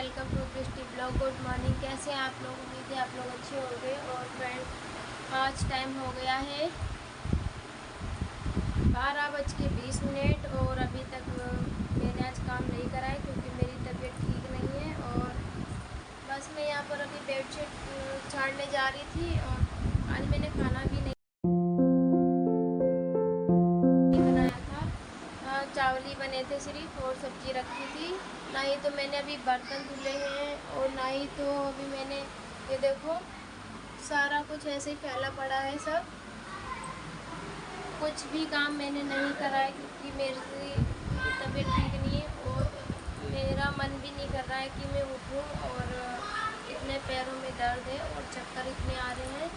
Welcome to Christy blog. Good morning, कैसे हैं आप लोग? उम्मीद है आप लोग अच्छे होंगे। और फ्रेंड आज टाइम हो गया है 12:20 और अभी तक मैंने आज काम नहीं करा है क्योंकि मेरी तबीयत ठीक नहीं है। और बस मैं यहाँ पर अभी बेडशीट झाड़ने जा रही थी और आज मैंने खाना भी नहीं बनाया था। चावल ही बने थे सिर्फ और सब्जी रखी थी। ना ही तो मैंने अभी बर्तन धुले हैं और ना ही तो अभी मैंने ये देखो सारा कुछ ऐसे ही फैला पड़ा है सब। कुछ भी काम मैंने नहीं करा है क्योंकि मेरी तबीयत ठीक नहीं है और मेरा मन भी नहीं कर रहा है कि मैं उठूं। और इतने पैरों में दर्द है और चक्कर इतने आ रहे हैं,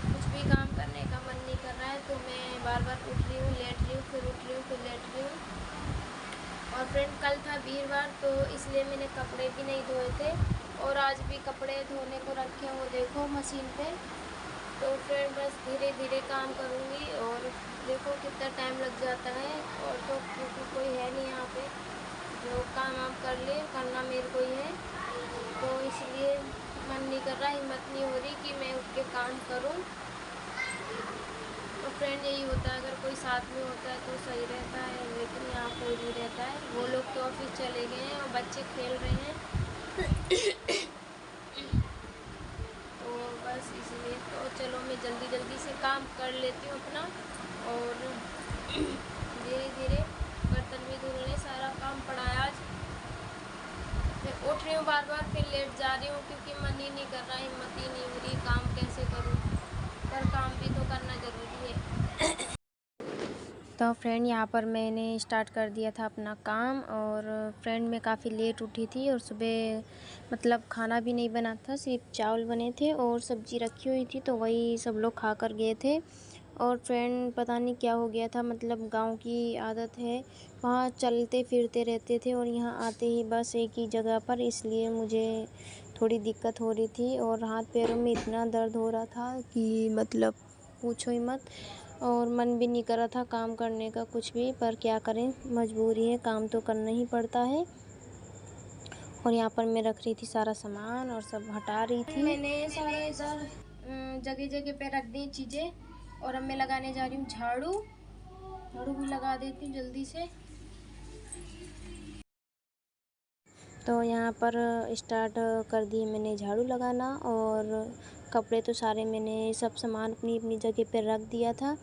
कुछ भी काम करने का मन नहीं कर रहा है। तो मैं बार बार उठ रही हूँ, लेट रही हूँ, फिर उठ रही हूँ, फिर लेट रही हूँ। और फ्रेंड कल था वीरवार तो इसलिए मैंने कपड़े भी नहीं धोए थे और आज भी कपड़े धोने को रखे हैं, वो देखो मशीन पे। तो फ्रेंड बस धीरे धीरे काम करूँगी और देखो कितना टाइम लग जाता है। और तो क्योंकि कोई है नहीं यहाँ पे जो काम आप कर ले, करना मेरे को ही है, तो इसलिए मन नहीं कर रहा, हिम्मत नहीं हो रही कि मैं उठ के काम करूँ। तो फ्रेंड यही होता है, अगर कोई साथ में होता है तो सही रहता है, लेकिन यहाँ कोई नहीं रहता है। वो लोग तो ऑफिस चले गए हैं और बच्चे खेल रहे हैं तो बस इसलिए तो चलो मैं जल्दी जल्दी से काम कर लेती हूँ अपना और धीरे धीरे बर्तन भी धुलने सारा काम पड़ा है। आज मैं उठ रही हूँ बार बार, फिर लेट जा रही हूँ क्योंकि मन ही नहीं कर रहा, हिम्मत ही नहीं हो रही, काम कैसे करूँ, पर काम भी तो करना ज़रूरी है। तो फ्रेंड यहाँ पर मैंने स्टार्ट कर दिया था अपना काम। और फ्रेंड मैं काफ़ी लेट उठी थी और सुबह मतलब खाना भी नहीं बना था, सिर्फ चावल बने थे और सब्ज़ी रखी हुई थी, तो वही सब लोग खा कर गए थे। और फ्रेंड पता नहीं क्या हो गया था, मतलब गांव की आदत है, वहाँ चलते फिरते रहते थे और यहाँ आते ही बस एक ही जगह पर, इसलिए मुझे थोड़ी दिक्कत हो रही थी और हाथ पैरों में इतना दर्द हो रहा था कि मतलब पूछो ही मत। और मन भी नहीं कर रहा था काम करने का कुछ भी, पर क्या करें, मजबूरी है, काम तो करना ही पड़ता है। और यहाँ पर मैं रख रही थी सारा सामान और सब हटा रही थी। मैंने सारे इधर जगह जगह पे रख दी चीज़ें और अब मैं लगाने जा रही हूँ झाड़ू। झाड़ू भी लगा देती हूँ जल्दी से। तो यहाँ पर स्टार्ट कर दी मैंने झाड़ू लगाना और कपड़े तो सारे मैंने सब सामान अपनी अपनी जगह पर रख दिया था।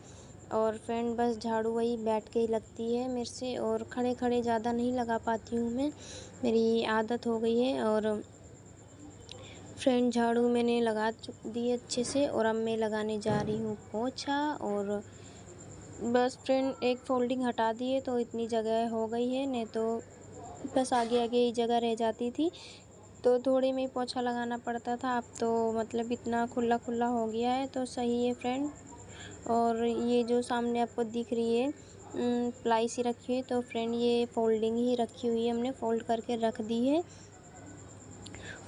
और फ्रेंड बस झाड़ू वही बैठ के ही लगती है मेरे से, और खड़े खड़े ज़्यादा नहीं लगा पाती हूँ मैं, मेरी आदत हो गई है। और फ्रेंड झाड़ू मैंने लगा दी अच्छे से और अब मैं लगाने जा रही हूँ पोछा। और बस फ्रेंड एक फोल्डिंग हटा दिए तो इतनी जगह हो गई है, नहीं तो बस आगे आगे ही जगह रह जाती थी, तो थोड़े में ही पोछा लगाना पड़ता था। अब तो मतलब इतना खुला खुला हो गया है, तो सही है फ्रेंड। और ये जो सामने आपको दिख रही है प्लाई सी रखी हुई, तो फ्रेंड ये फोल्डिंग ही रखी हुई है, हमने फोल्ड करके रख दी है।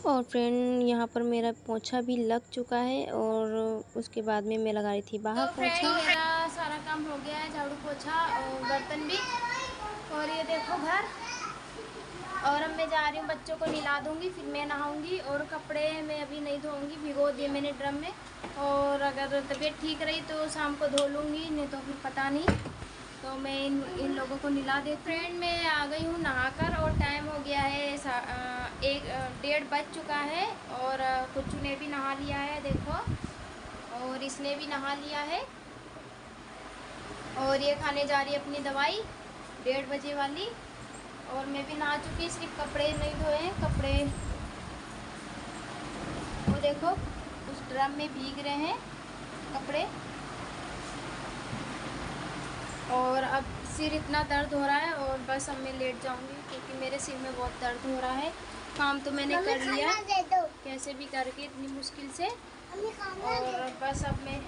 और फ्रेंड यहाँ पर मेरा पोछा भी लग चुका है और उसके बाद में मैं लगा रही थी बाहर तो पोछा। मेरा सारा काम हो गया है, झाड़ू पोछा और बर्तन भी। और ये देखो घर। और अब मैं जा रही हूँ, बच्चों को नहला दूँगी, फिर मैं नहाऊँगी। और कपड़े मैं अभी नहीं धोऊँगी, भिगो दिए मैंने ड्रम में। और अगर तबीयत ठीक रही तो शाम को धो लूँगी, नहीं तो फिर पता नहीं। तो मैं इन लोगों को नहला देती। फ्रेंड मैं आ गई हूँ नहाकर और टाइम हो गया है 1:30 बज चुका है। और कुछ ने भी नहा लिया है देखो, और इसने भी नहा लिया है। और ये खाने जा रही है अपनी दवाई 1:30 बजे वाली। और मैं भी नहा चुकी, सिर्फ कपड़े नहीं धोए हैं। कपड़े वो देखो उस ड्रम में भीग रहे हैं कपड़े। और अब सिर इतना दर्द हो रहा है और बस अब मैं लेट जाऊंगी क्योंकि मेरे सिर में बहुत दर्द हो रहा है। काम तो मैंने कर लिया कैसे भी करके इतनी मुश्किल से। और बस अब मैं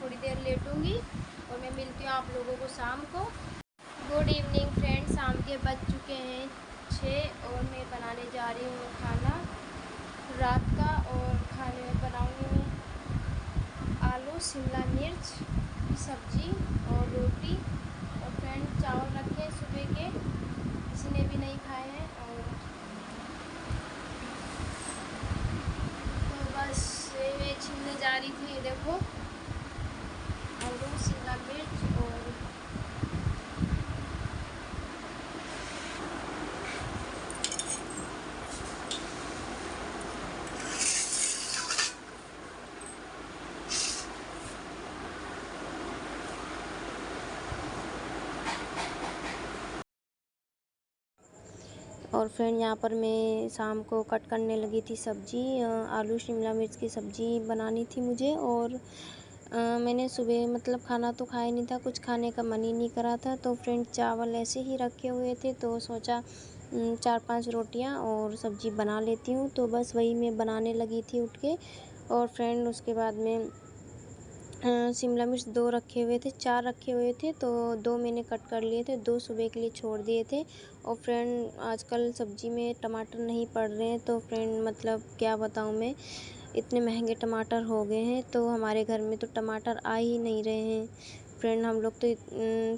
थोड़ी देर लेटूंगी और मैं मिलती हूँ आप लोगों को शाम को। गुड इवनिंग फ्रेंड, शाम के बज चुके हैं 6 और मैं बनाने जा रही हूँ खाना रात का। और खाने में बनाऊँगी मैं आलू शिमला मिर्च की सब्ज़ी और रोटी। और फ्रेंड चावल रखे सुबह के, किसी ने भी नहीं खाए हैं। और देखो आलू, शिमला मिर्च और फ्रेंड यहाँ पर मैं शाम को कट करने लगी थी सब्जी। आलू शिमला मिर्च की सब्ज़ी बनानी थी मुझे। और मैंने सुबह मतलब खाना तो खाया नहीं था, कुछ खाने का मन ही नहीं करा था। तो फ्रेंड चावल ऐसे ही रखे हुए थे तो सोचा 4-5 रोटियां और सब्ज़ी बना लेती हूँ। तो बस वही मैं बनाने लगी थी उठ के। और फ्रेंड उसके बाद में शिमला मिर्च 2 रखे हुए थे, 4 रखे हुए थे तो 2 मैंने कट कर लिए थे, 2 सुबह के लिए छोड़ दिए थे। और फ्रेंड आजकल सब्ज़ी में टमाटर नहीं पड़ रहे हैं तो फ्रेंड मतलब क्या बताऊँ मैं, इतने महंगे टमाटर हो गए हैं तो हमारे घर में तो टमाटर आ ही नहीं रहे हैं। फ्रेंड हम लोग तो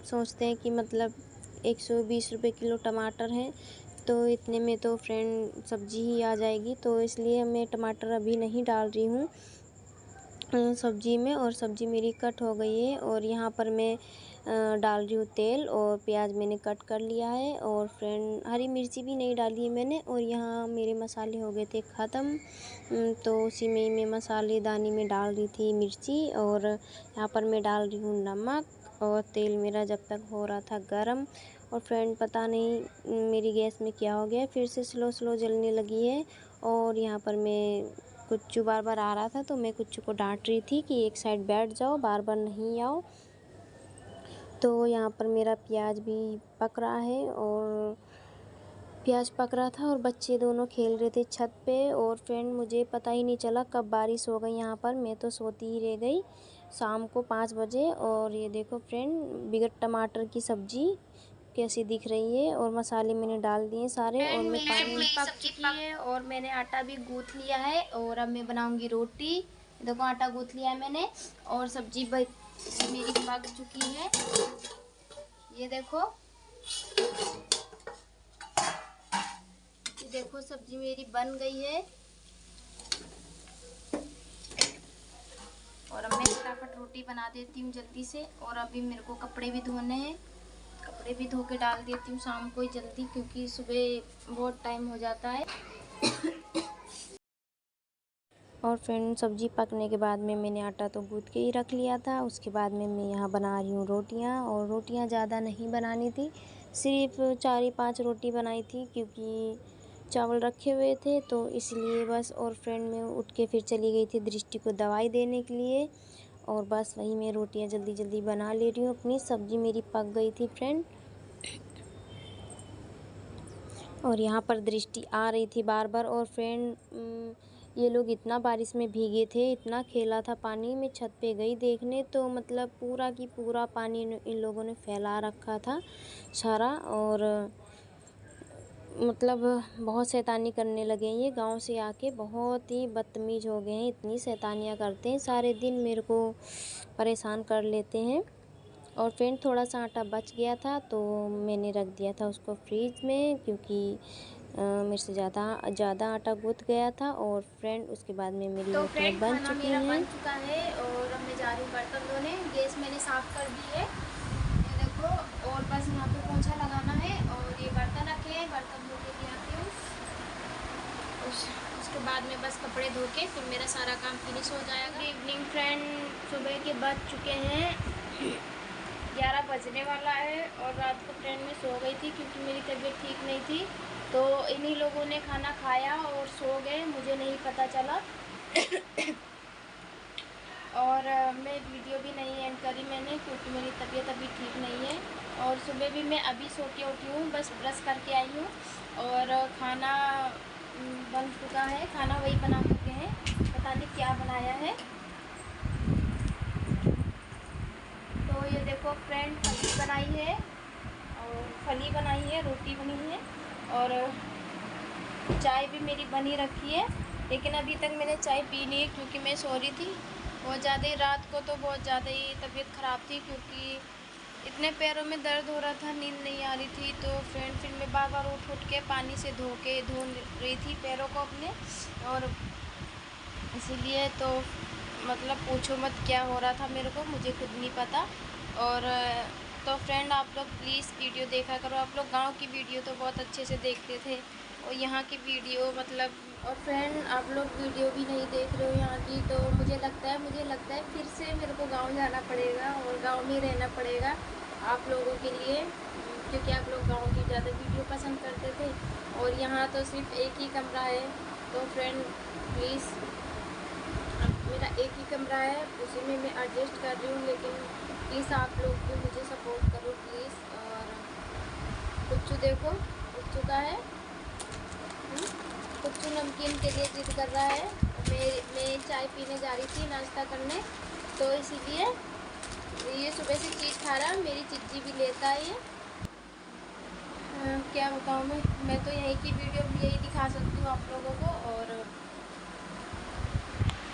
सोचते हैं कि मतलब 120 रुपये किलो टमाटर हैं तो इतने में तो फ्रेंड सब्ज़ी ही आ जाएगी। तो इसलिए मैं टमाटर अभी नहीं डाल रही हूँ सब्ज़ी में। और सब्ज़ी मेरी कट हो गई है। और यहाँ पर मैं डाल रही हूँ तेल और प्याज मैंने कट कर लिया है। और फ्रेंड हरी मिर्ची भी नहीं डाली है मैंने। और यहाँ मेरे मसाले हो गए थे ख़त्म तो उसी में ही मैं मसालेदानी में डाल रही थी मिर्ची। और यहाँ पर मैं डाल रही हूँ नमक। और तेल मेरा जब तक हो रहा था गरम। और फ्रेंड पता नहीं मेरी गैस में क्या हो गया, फिर से स्लो जलने लगी है। और यहाँ पर मैं कुच्चू बार बार आ रहा था तो मैं कुच्चू को डांट रही थी कि एक साइड बैठ जाओ, बार बार नहीं आओ। तो यहाँ पर मेरा प्याज भी पक रहा है और प्याज पक रहा था और बच्चे दोनों खेल रहे थे छत पे। और फ्रेंड मुझे पता ही नहीं चला कब बारिश हो गई यहाँ पर, मैं तो सोती ही रह गई शाम को 5 बजे। और ये देखो फ्रेंड बिगड़ टमाटर की सब्ज़ी कैसी दिख रही है। और मसाले मैंने डाल दिए सारे और मैं पानी पक चुकी है और मैंने आटा भी गूँथ लिया है। और अब मैं बनाऊंगी रोटी। देखो आटा गूँथ लिया है मैंने और सब्जी मेरी पक चुकी है। ये देखो सब्जी मेरी बन गई है। और अब मैं फटाफट रोटी बना देती हूँ जल्दी से। और अभी मेरे को कपड़े भी धोने हैं, कपड़े भी धो के डाल देती हूँ शाम को ही जल्दी, क्योंकि सुबह बहुत टाइम हो जाता है। और फ्रेंड सब्ज़ी पकने के बाद में मैंने आटा तो गूँथ के ही रख लिया था। उसके बाद में मैं यहाँ बना रही हूँ रोटियाँ। और रोटियाँ ज़्यादा नहीं बनानी थी, सिर्फ 4 ही 5 रोटी बनाई थी क्योंकि चावल रखे हुए थे तो इसलिए बस। और फ्रेंड मैं उठ के फिर चली गई थी दृष्टि को दवाई देने के लिए। और बस वही मैं रोटियाँ जल्दी बना ले रही हूँ अपनी। सब्ज़ी मेरी पक गई थी फ्रेंड। और यहाँ पर दृष्टि आ रही थी बार बार। और फ्रेंड ये लोग इतना बारिश में भीगे थे, इतना खेला था पानी में। छत पे गई देखने तो मतलब पूरा की पूरा पानी इन लोगों ने फैला रखा था सारा। और मतलब बहुत शैतानी करने लगे हैं ये गांव से आके, बहुत ही बदतमीज़ हो गए हैं, इतनी शैतानियाँ करते हैं सारे दिन, मेरे को परेशान कर लेते हैं। और फ्रेंड थोड़ा सा आटा बच गया था तो मैंने रख दिया था उसको फ्रीज में क्योंकि मेरे से ज़्यादा आटा गूँथ गया था। और फ्रेंड उसके बाद में मेरी तो रोटियाँ फ्रेंड बन खाना चुकी मेरा हैं। बन चुका है और अब मैं जा रही हूँ बर्तन धोने। गैस मैंने साफ़ कर दी है, ये देखो। और बस यहाँ पे पोंछा लगाना है और ये बर्तन रखे हैं, बर्तन धो के आती हूँ। उसके बाद में बस कपड़े धो के फिर मेरा सारा काम फिनिश हो जाएगा। गुड इवनिंग फ्रेंड, सुबह के बज चुके हैं 11 बजने वाला है। और रात को फ्रेंड में सो गई थी क्योंकि मेरी तबीयत ठीक नहीं थी। तो इन्हीं लोगों ने खाना खाया और सो गए, मुझे नहीं पता चला। और मैं वीडियो भी नहीं एंड करी मैंने क्योंकि मेरी तबीयत अभी ठीक नहीं है। और सुबह भी मैं अभी सो के उठी हूँ, बस ब्रश करके आई हूँ। और खाना बन चुका है, खाना वही बना चुके हैं, पता नहीं क्या बनाया है। तो ये देखो फ्रेंड फली बनाई है और फली बनाई है, रोटी बनी है और चाय भी मेरी बनी रखी है। लेकिन अभी तक मैंने चाय पी नहीं है क्योंकि मैं सो रही थी बहुत ज़्यादा ही। रात को तो बहुत ज़्यादा ही तबीयत ख़राब थी क्योंकि इतने पैरों में दर्द हो रहा था, नींद नहीं आ रही थी। तो फ्रेंड फिर मैं बार बार उठ के पानी से धो रही थी पैरों को अपने। और इसीलिए तो मतलब पूछो मत क्या हो रहा था मेरे को, मुझे खुद नहीं पता। और तो फ्रेंड आप लोग प्लीज़ वीडियो देखा करो। आप लोग गांव की वीडियो तो बहुत अच्छे से देखते थे और यहाँ की वीडियो मतलब, और फ्रेंड आप लोग वीडियो भी नहीं देख रहे हो यहाँ की, तो मुझे लगता है फिर से मेरे को गांव जाना पड़ेगा और गांव में रहना पड़ेगा आप लोगों के लिए, क्योंकि आप लोग गांव की ज़्यादा वीडियो पसंद करते थे और यहाँ तो सिर्फ एक ही कमरा है। तो फ्रेंड प्लीज़, मेरा एक ही कमरा है, उसी में मैं एडजस्ट कर रही हूँ, लेकिन प्लीज़ आप लोग भी मुझे सपोर्ट करो प्लीज़। और कुच्चू देखो, कुच्चू का है, कुच्चू नमकीन के लिए जिद कर रहा है। मैं चाय पीने जा रही थी नाश्ता करने, तो इसीलिए ये सुबह से चीज़ खा रहा है, मेरी चिज्जी भी लेता है ये। क्या बताऊँ मैं तो यहीं की वीडियो भी यही दिखा सकती हूँ आप लोगों को। और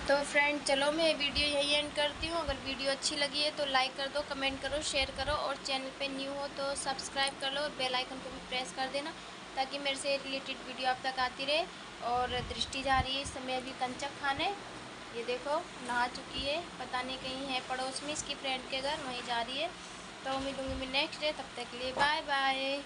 तो फ्रेंड चलो मैं वीडियो यही एंड करती हूँ। अगर वीडियो अच्छी लगी है तो लाइक कर दो, कमेंट करो, शेयर करो, और चैनल पे न्यू हो तो सब्सक्राइब कर लो और बेल आइकन को भी प्रेस कर देना, ताकि मेरे से रिलेटेड वीडियो आप तक आती रहे। और दृष्टि जा रही है इस समय अभी कंचक खाने, ये देखो नहा चुकी है, पता नहीं कहीं है पड़ोस में इसकी फ्रेंड के घर, वहीं जा रही है। तो मिलूँगी मैं नेक्स्ट डे, तब तक के लिए बाय बाय।